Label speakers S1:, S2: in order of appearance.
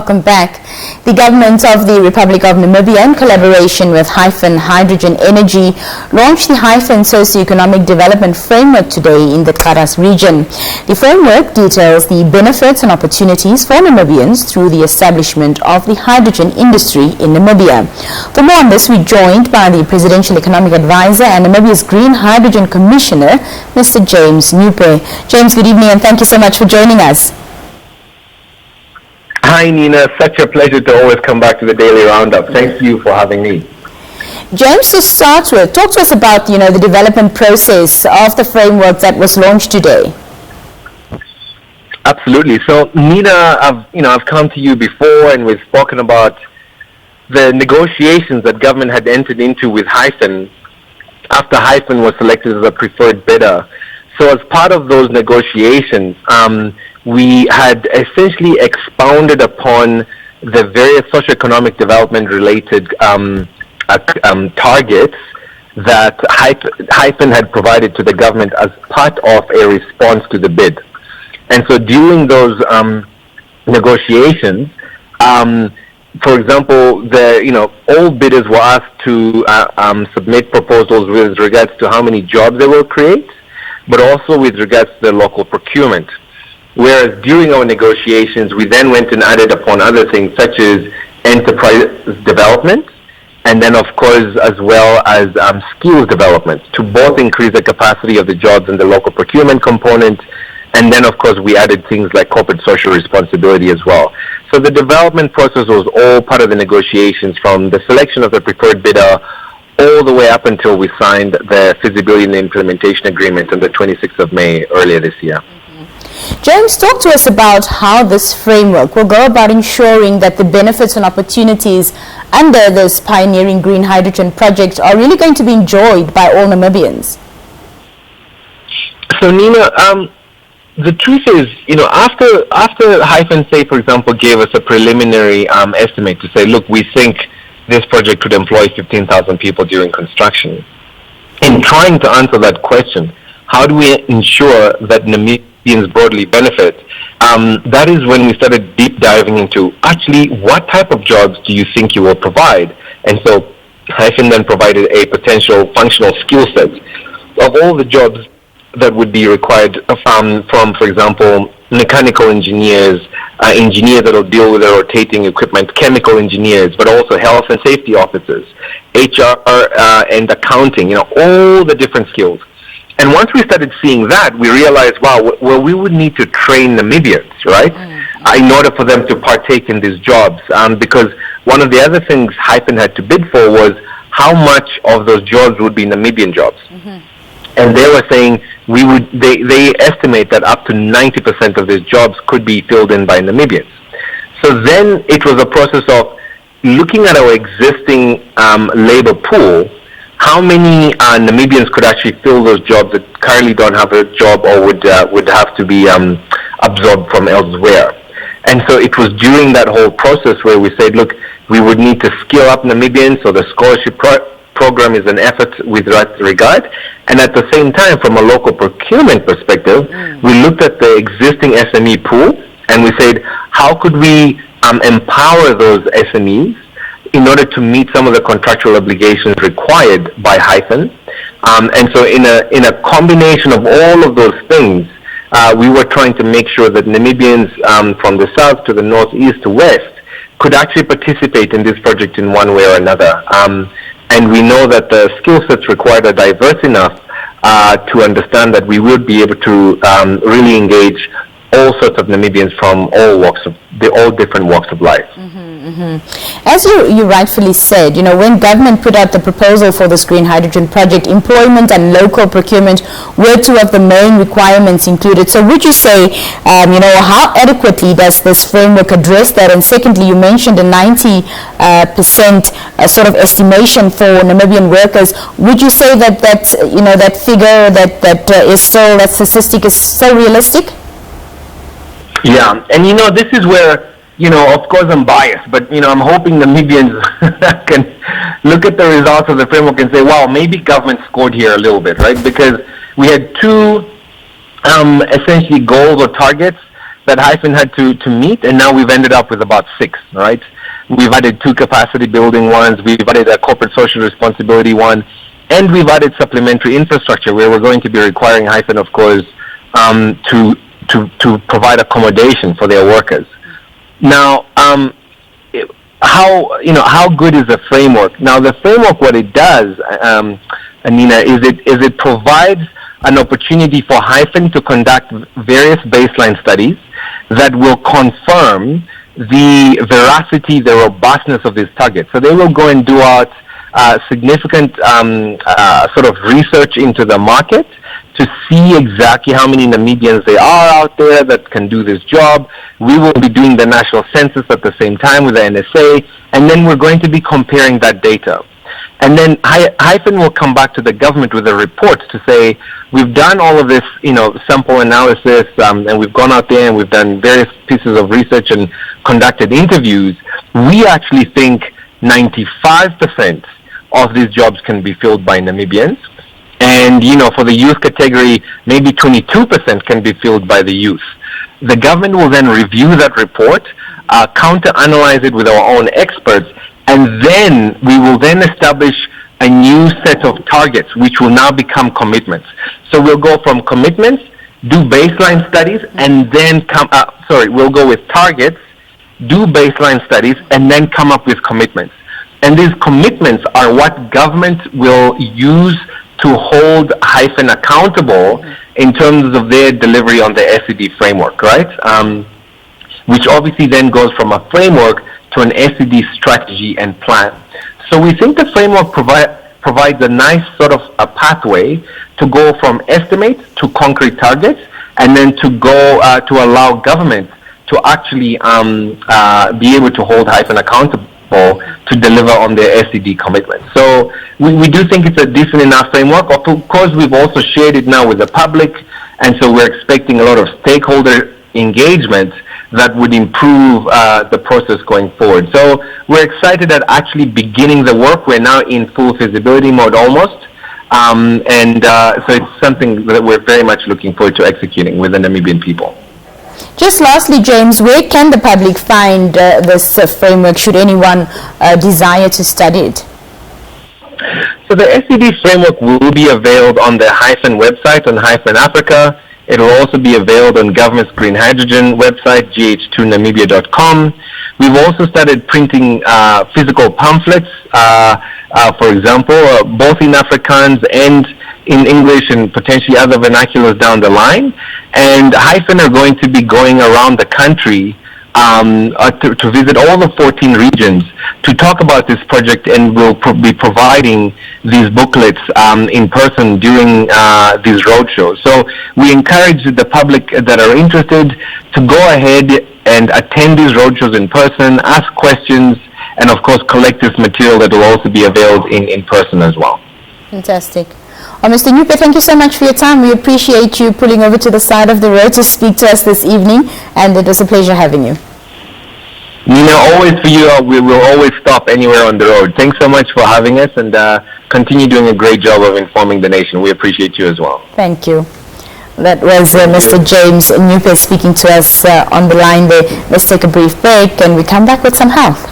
S1: welcome back. The government of the Republic of Namibia, in collaboration with Hyphen Hydrogen Energy, launched the Hyphen Socio-Economic Development Framework today in the Kharas region. The framework details the benefits and opportunities for Namibians through the establishment of the hydrogen industry in Namibia. For more on this, we're joined by the Presidential Economic Advisor and Namibia's Green Hydrogen Commissioner, Mr. James Mnyupe. James, good evening and thank you so much for joining us.
S2: Hi Nina, such a pleasure to always come back to the Daily Roundup. Thank you for having me.
S1: James, to start with, talk to us about the development process of the framework that was launched today.
S2: Absolutely. So Nina, I've come to you before and we've spoken about the negotiations that government had entered into with Hyphen after Hyphen was selected as a preferred bidder. So as part of those negotiations, we had essentially expounded upon the various socio-economic development related targets that Hyphen had provided to the government as part of a response to the bid. And so during those negotiations, for example, all bidders were asked to submit proposals with regards to how many jobs they will create, but also with regards to the local procurement. Whereas during our negotiations, we then went and added upon other things such as enterprise development, and then of course as well as skills development to both increase the capacity of the jobs and the local procurement component. And then of course we added things like corporate social responsibility as well. So the development process was all part of the negotiations, from the selection of the preferred bidder all the way up until we signed the feasibility and implementation agreement on the 26th of May earlier this year.
S1: James, talk to us about how this framework will go about ensuring that the benefits and opportunities under this pioneering green hydrogen project are really going to be enjoyed by all Namibians.
S2: So Nina, the truth is, after Hyphen, say, for example, gave us a preliminary estimate to say, look, we think this project could employ 15,000 people during construction. In trying to answer that question, how do we ensure that Namibians broadly benefit? That is when we started deep diving into actually what type of jobs do you think you will provide? And so Hyphen then provided a potential functional skill set of all the jobs that would be required from, for example, mechanical engineers, engineers that will deal with the rotating equipment, chemical engineers, but also health and safety officers, HR and accounting, all the different skills. And once we started seeing that, we realized, wow, well, we would need to train Namibians, right, in order for them to partake in these jobs. Because one of the other things Hyphen had to bid for was how much of those jobs would be Namibian jobs. And they were saying they estimate that up to 90% of these jobs could be filled in by Namibians. So then it was a process of looking at our existing labor pool. How many Namibians could actually fill those jobs that currently don't have a job or would have to be absorbed from elsewhere? And so it was during that whole process where we said, look, we would need to skill up Namibians, so the scholarship program is an effort with that regard. And at the same time, from a local procurement perspective, we looked at the existing SME pool and we said, how could we empower those SMEs in order to meet some of the contractual obligations required by Hyphen? And so in a combination of all of those things, we were trying to make sure that Namibians from the south to the north, east to west could actually participate in this project in one way or another. And we know that the skill sets required are diverse enough to understand that we would be able to really engage all sorts of Namibians from all different walks of life.
S1: As you rightfully said, when government put out the proposal for this green hydrogen project, employment and local procurement were two of the main requirements included. So would you say, how adequately does this framework address that? And secondly, you mentioned a 90% sort of estimation for Namibian workers. Would you say that that figure, that statistic is so realistic?
S2: Yeah, and this is where, of course I'm biased, but I'm hoping Namibians can look at the results of the framework and say, wow, maybe government scored here a little bit, right? Because we had two essentially goals or targets that Hyphen had to meet, and now we've ended up with about 6, right? We've added 2 capacity building ones, we've added a corporate social responsibility one, and we've added supplementary infrastructure where we're going to be requiring Hyphen, of course, to provide accommodation for their workers. Now, how good is the framework? Now, the framework, what it does, Anina, is it provides an opportunity for Hyphen to conduct various baseline studies that will confirm the veracity, the robustness of these targets. So they will go and do out significant sort of research into the market to see exactly how many Namibians there are out there that can do this job. We will be doing the national census at the same time with the NSA, and then we're going to be comparing that data. And then Hyphen will come back to the government with a report to say, we've done all of this, sample analysis, and we've gone out there and we've done various pieces of research and conducted interviews. We actually think 95% of these jobs can be filled by Namibians. And, for the youth category, maybe 22% can be filled by the youth. The government will then review that report, counter-analyze it with our own experts, and then we will then establish a new set of targets, which will now become commitments. So we'll go from commitments, do baseline studies, and then we'll go with targets, do baseline studies, and then come up with commitments. And these commitments are what government will use to hold Hyphen accountable in terms of their delivery on the SED framework, right? Which obviously then goes from a framework to an SED strategy and plan. So we think the framework provides a nice sort of a pathway to go from estimate to concrete targets, and then to go to allow government to actually be able to hold Hyphen accountable to deliver on their SED commitments. So we do think it's a decent enough framework. Of course, we've also shared it now with the public, and so we're expecting a lot of stakeholder engagement that would improve the process going forward. So we're excited at actually beginning the work. We're now in full feasibility mode almost, so it's something that we're very much looking forward to executing with the Namibian people.
S1: Just lastly, James, where can the public find this framework should anyone desire to study it?
S2: So the SED framework will be available on the Hyphen website on Hyphen Africa. It will also be available on government's green hydrogen website, gh2namibia.com. We've also started printing physical pamphlets, for example, both in Afrikaans and in English and potentially other vernaculars down the line. And Hyphen are going to be going around the country to visit all the 14 regions to talk about this project, and we'll be providing these booklets in person during these roadshows. So we encourage the public that are interested to go ahead and attend these roadshows in person, ask questions, and of course collect this material that will also be available in person as well.
S1: Fantastic. Mr. Mnyupe, thank you so much for your time. We appreciate you pulling over to the side of the road to speak to us this evening, and it was a pleasure having you.
S2: Nina, always for you. We will always stop anywhere on the road. Thanks so much for having us, and continue doing a great job of informing the nation. We appreciate you as well.
S1: Thank you. That was Mr. James Mnyupe speaking to us on the line there. Let's take a brief break, and we come back with some health.